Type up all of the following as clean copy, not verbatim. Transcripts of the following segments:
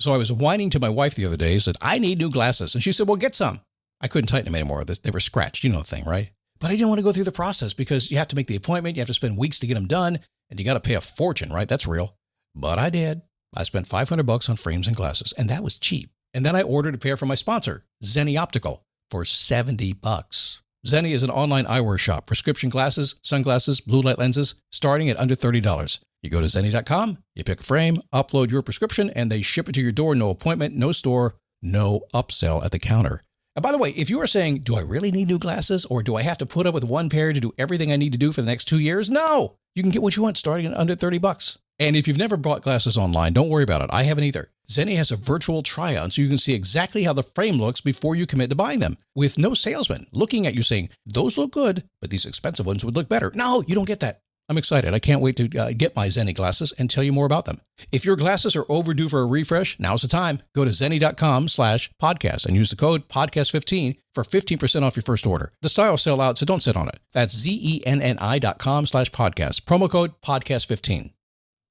So I was whining to my wife the other day, said, I need new glasses. And she said, well, get some. I couldn't tighten them anymore. They were scratched. You know the thing, right? But I didn't want to go through the process because you have to make the appointment. You have to spend weeks to get them done. And you got to pay a fortune, right? That's real. But I did. I spent $500 on frames and glasses, and that was cheap. And then I ordered a pair from my sponsor, Zenni Optical, for $70. Zenni is an online eyewear shop. Prescription glasses, sunglasses, blue light lenses, starting at under $30. You go to Zenni.com, you pick a frame, upload your prescription, and they ship it to your door. No appointment, no store, no upsell at the counter. And by the way, if you are saying, do I really need new glasses, or do I have to put up with one pair to do everything I need to do for the next 2 years? No! You can get what you want starting at under $30. And if you've never bought glasses online, don't worry about it. I haven't either. Zenni has a virtual try-on, so you can see exactly how the frame looks before you commit to buying them, with no salesman looking at you saying, those look good, but these expensive ones would look better. No, you don't get that. I'm excited. I can't wait to get my Zenni glasses and tell you more about them. If your glasses are overdue for a refresh, now's the time. Go to Zenni.com/podcast and use the code podcast15 for 15% off your first order. The styles sell out, so don't sit on it. That's Zenni.com/podcast. Promo code podcast15.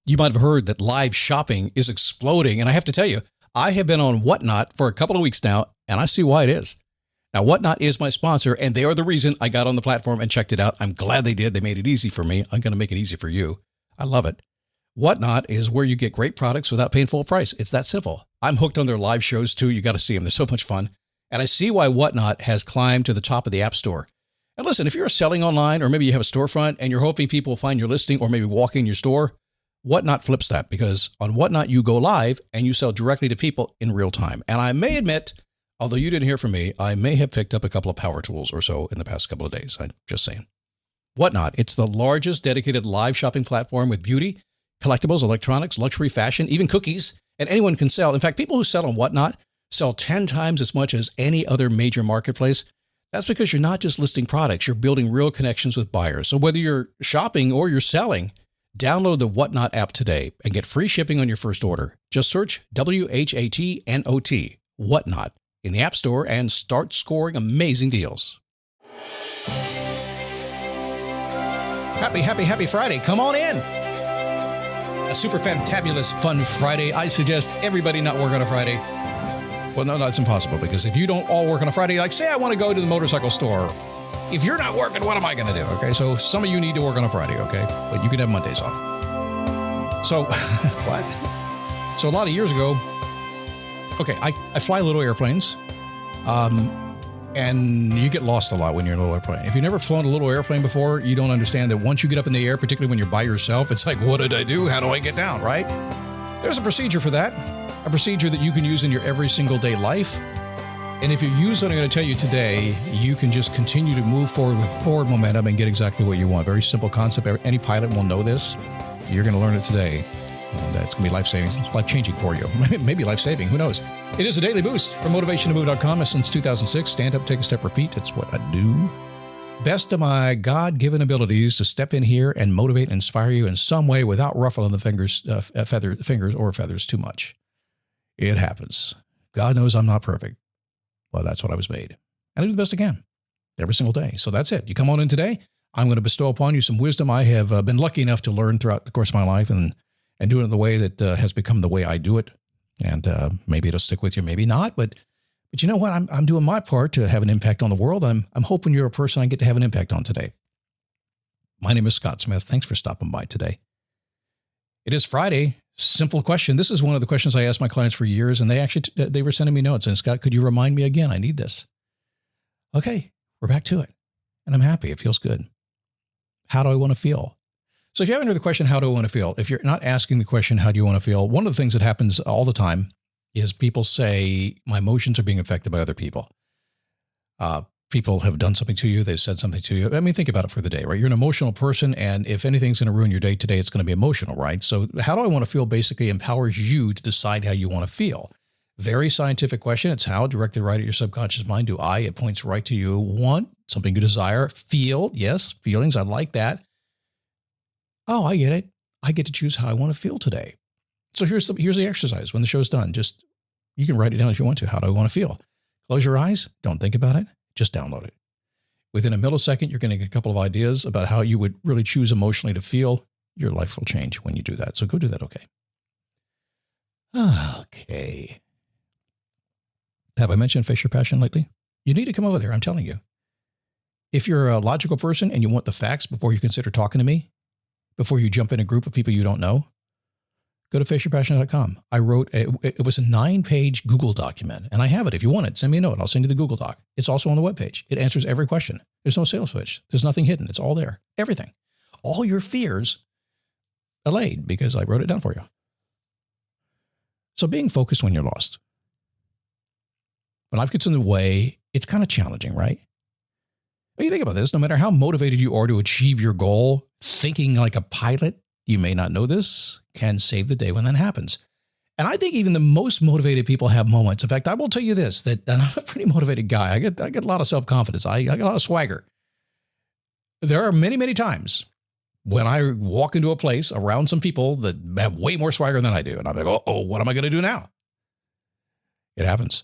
You might have heard that live shopping is exploding, and I have to tell you, I have been on Whatnot for a couple of weeks now, and I see why it is. Now, Whatnot is my sponsor, and they are the reason I got on the platform and checked it out. I'm glad they did. They made it easy for me. I'm going to make it easy for you. I love it. Whatnot is where you get great products without paying full price. It's that simple. I'm hooked on their live shows, too. You got to see them. They're so much fun. And I see why Whatnot has climbed to the top of the App Store. And listen, if you're selling online, or maybe you have a storefront, and you're hoping people will find your listing or maybe walk in your store, Whatnot flips that, because on Whatnot, you go live and you sell directly to people in real time. And I may admit, although you didn't hear from me, I may have picked up a couple of power tools or so in the past couple of days. I'm just saying. Whatnot, it's the largest dedicated live shopping platform with beauty, collectibles, electronics, luxury, fashion, even cookies, and anyone can sell. In fact, people who sell on Whatnot sell 10 times as much as any other major marketplace. That's because you're not just listing products, you're building real connections with buyers. So whether you're shopping or you're selling, download the Whatnot app today and get free shipping on your first order. Just search WHATNOT, Whatnot, in the App Store and start scoring amazing deals. Happy Friday. Come on in. A super fantabulous fun Friday. I suggest everybody not work on a Friday. Well, no, that's impossible, because if you don't all work on a Friday, like say I want to go to the motorcycle store. If you're not working, what am I going to do? Okay, so some of you need to work on a Friday, okay? But you can have Mondays off. So, what? So a lot of years ago, okay, I fly little airplanes, and you get lost a lot when you're in a little airplane. If you've never flown a little airplane before, you don't understand that once you get up in the air, particularly when you're by yourself, it's like, what did I do? How do I get down, right? There's a procedure for that, a procedure that you can use in your every single day life. And if you use what I'm going to tell you today, you can just continue to move forward with forward momentum and get exactly what you want. Very simple concept. Any pilot will know this. You're going to learn it today. And it's going to be life-changing for you. Maybe life-saving. Who knows? It is a daily boost from motivationtomove.com. Since 2006, stand up, take a step, repeat. That's what I do. Best of my God-given abilities to step in here and motivate and inspire you in some way without ruffling the fingers or feathers too much. It happens. God knows I'm not perfect. Well, that's what I was made. And I do the best I can every single day. So that's it. You come on in today. I'm going to bestow upon you some wisdom I have been lucky enough to learn throughout the course of my life and do it in the way that has become the way I do it. And maybe it'll stick with you, maybe not. But you know what? I'm doing my part to have an impact on the world. I'm hoping you're a person I get to have an impact on today. My name is Scott Smith. Thanks for stopping by today. It is Friday. Simple question. This is one of the questions I asked my clients for years, and they were sending me notes. And Scott, could you remind me again? I need this. Okay, we're back to it. And I'm happy. It feels good. How do I want to feel? So if you haven't heard the question, how do I want to feel? If you're not asking the question, how do you want to feel? One of the things that happens all the time is people say, my emotions are being affected by other people. People have done something to you. They've said something to you. I mean, think about it for the day, right? You're an emotional person, and if anything's going to ruin your day today, it's going to be emotional, right? So how do I want to feel basically empowers you to decide how you want to feel. Very scientific question. It's how, directed right at your subconscious mind. It points right to you. Want, something you desire. Feel, yes, feelings. I like that. Oh, I get it. I get to choose how I want to feel today. So here's the exercise. When the show's done, you can write it down if you want to. How do I want to feel? Close your eyes. Don't think about it. Just download it. Within a millisecond, you're going to get a couple of ideas about how you would really choose emotionally to feel. Your life will change when you do that. So go do that, okay? Okay. Have I mentioned Face Your Passion lately? You need to come over there, I'm telling you. If you're a logical person and you want the facts before you consider talking to me, before you jump in a group of people you don't know, go to faceyourpassion.com. I wrote, it was a 9-page Google document, and I have it. If you want it, send me a note. I'll send you the Google Doc. It's also on the webpage. It answers every question. There's no sales pitch. There's nothing hidden. It's all there. Everything. All your fears allayed because I wrote it down for you. So being focused when you're lost. When life gets in the way, it's kind of challenging, right? When you think about this, no matter how motivated you are to achieve your goal, thinking like a pilot, you may not know this, can save the day when that happens. And I think even the most motivated people have moments. In fact, I will tell you this, that I'm a pretty motivated guy. I get a lot of self-confidence. I get a lot of swagger. There are many, many times when I walk into a place around some people that have way more swagger than I do. And I'm like, oh, what am I going to do now? It happens.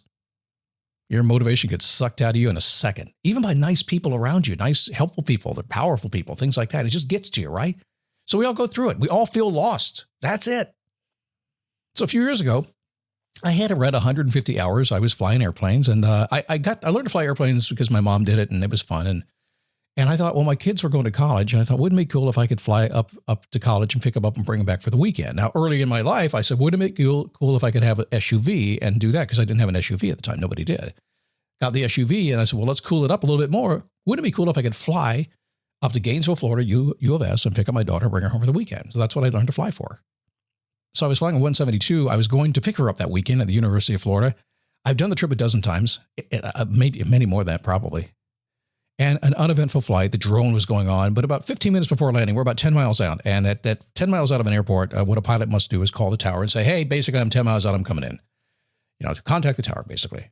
Your motivation gets sucked out of you in a second, even by nice people around you, nice, helpful people, they're powerful people, things like that. It just gets to you, right? So we all go through it. We all feel lost. That's it. So a few years ago, I had around 150 hours. I was flying airplanes, and I learned to fly airplanes because my mom did it, and it was fun. And I thought, well, my kids were going to college, and I thought, wouldn't it be cool if I could fly up to college and pick them up and bring them back for the weekend? Now, early in my life, I said, wouldn't it be cool if I could have an SUV and do that? Because I didn't have an SUV at the time. Nobody did. Got the SUV, and I said, well, let's cool it up a little bit more. Wouldn't it be cool if I could fly up to Gainesville, Florida, U of S, and pick up my daughter and bring her home for the weekend? So that's what I learned to fly for. So I was flying a 172. I was going to pick her up that weekend at the University of Florida. I've done the trip a dozen times, maybe many more than that probably. And an uneventful flight, the drone was going on, but about 15 minutes before landing, we're about 10 miles out. And at 10 miles out of an airport, what a pilot must do is call the tower and say, hey, basically, I'm 10 miles out, I'm coming in. To contact the tower, basically.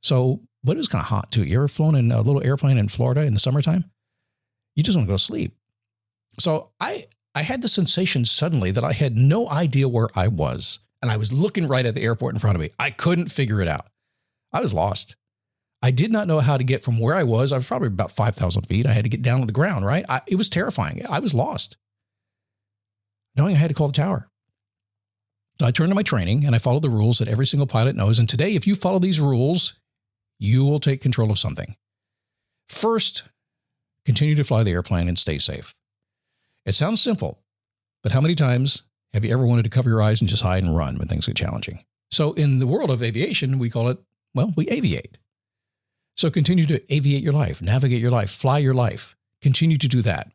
So, but it was kind of hot too. You ever flown in a little airplane in Florida in the summertime? You just want to go to sleep. So I had the sensation suddenly that I had no idea where I was. And I was looking right at the airport in front of me. I couldn't figure it out. I was lost. I did not know how to get from where I was probably about 5,000 feet. I had to get down to the ground, right? It was terrifying. I was lost. Knowing I had to call the tower. So I turned to my training and I followed the rules that every single pilot knows. And today, if you follow these rules, you will take control of something. First, continue to fly the airplane and stay safe. It sounds simple, but how many times have you ever wanted to cover your eyes and just hide and run when things get challenging? So in the world of aviation, we call it, we aviate. So continue to aviate your life, navigate your life, fly your life. Continue to do that.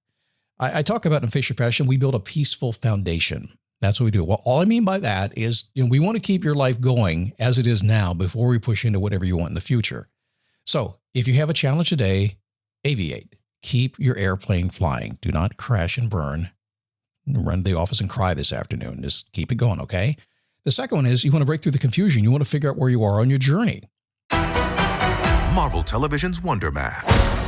I talk about in Face Your Passion, we build a peaceful foundation. That's what we do. Well, all I mean by that is, we want to keep your life going as it is now before we push into whatever you want in the future. So if you have a challenge today, aviate. Keep your airplane flying. Do not crash and burn. Run to the office and cry this afternoon. Just keep it going, okay? The second one is you want to break through the confusion. You want to figure out where you are on your journey. Marvel Television's Wonder Man,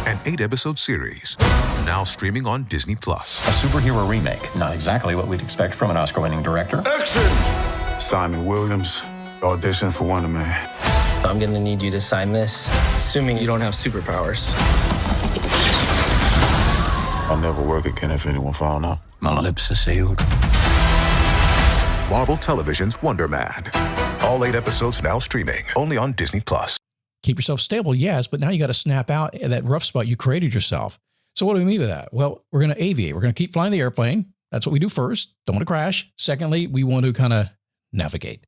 an 8-episode series, now streaming on Disney+. A superhero remake, not exactly what we'd expect from an Oscar-winning director. Action! Simon Williams, audition for Wonder Man. I'm gonna need you to sign this, assuming you don't have superpowers. I'll never work again if anyone found out. My lips are sealed. Marvel Television's Wonder Man. All 8 episodes now streaming, only on Disney+. Keep yourself stable, yes, but now you got to snap out that rough spot you created yourself. So what do we mean by that? Well, we're going to aviate. We're going to keep flying the airplane. That's what we do first. Don't want to crash. Secondly, we want to kind of navigate.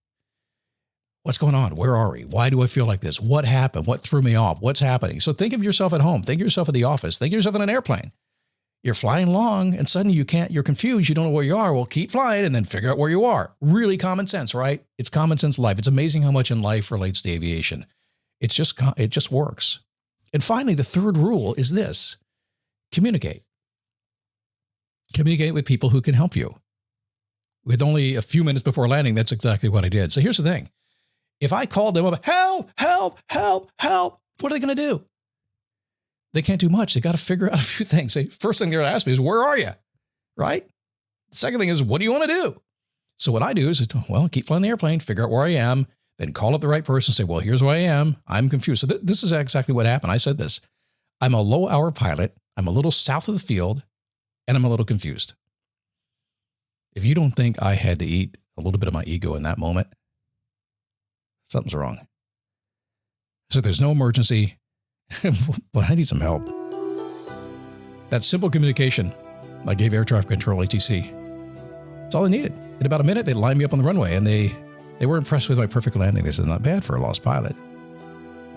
What's going on? Where are we? Why do I feel like this? What happened? What threw me off? What's happening? So think of yourself at home. Think of yourself at the office. Think of yourself in an airplane. You're flying along and suddenly you're confused. You don't know where you are. Well, keep flying and then figure out where you are. Really common sense, right? It's common sense life. It's amazing how much in life relates to aviation. It just works. And finally, the third rule is this: communicate. Communicate with people who can help you. With only a few minutes before landing, that's exactly what I did. So here's the thing. If I called them up, help, help, help, help, what are they going to do? They can't do much. They got to figure out a few things. First thing they're going to ask me is, where are you? Right? The second thing is, what do you want to do? So what I do is, keep flying the airplane, figure out where I am, then call up the right person and say, well, here's where I am. I'm confused. So this is exactly what happened. I said this. I'm a low-hour pilot. I'm a little south of the field, and I'm a little confused. If you don't think I had to eat a little bit of my ego in that moment, Something's wrong. So there's no emergency, but I need some help. That simple communication I gave air traffic control ATC. That's all they needed. In about a minute, they lined me up on the runway, and they were impressed with my perfect landing. They said, not bad for a lost pilot.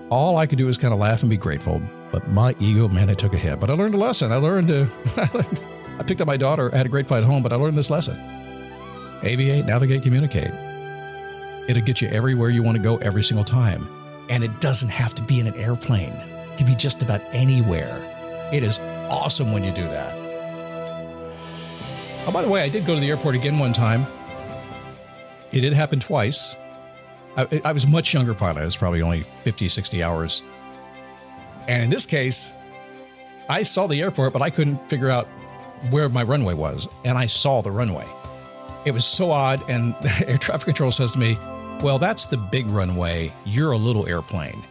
All I could do was kind of laugh and be grateful, but my ego, man, it took a hit. But I learned a lesson. I picked up my daughter. I had a great flight home, but I learned this lesson. Aviate, navigate, communicate. It'll get you everywhere you want to go every single time. And it doesn't have to be in an airplane. It can be just about anywhere. It is awesome when you do that. Oh, by the way, I did go to the airport again one time. It did happen twice. I was a much younger pilot. I was probably only 50, 60 hours. And in this case, I saw the airport, but I couldn't figure out where my runway was. And I saw the runway. It was so odd. And air traffic control says to me, well, that's the big runway. You're a little airplane.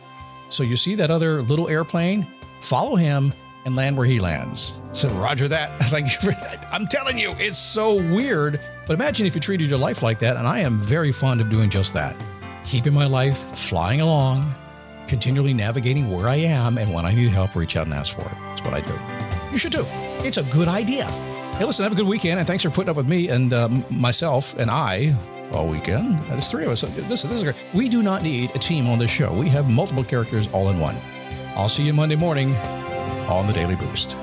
So you see that other little airplane? Follow him and land where he lands. So roger that. Thank you for that. I'm telling you, it's so weird. But imagine if you treated your life like that. And I am very fond of doing just that. Keeping my life flying along, continually navigating where I am, and when I need help, reach out and ask for it. That's what I do. You should too. It's a good idea. Hey, listen, have a good weekend, and thanks for putting up with me and myself and I all weekend. There's three of us. This is great. We do not need a team on this show. We have multiple characters all in one. I'll see you Monday morning on the Daily Boost.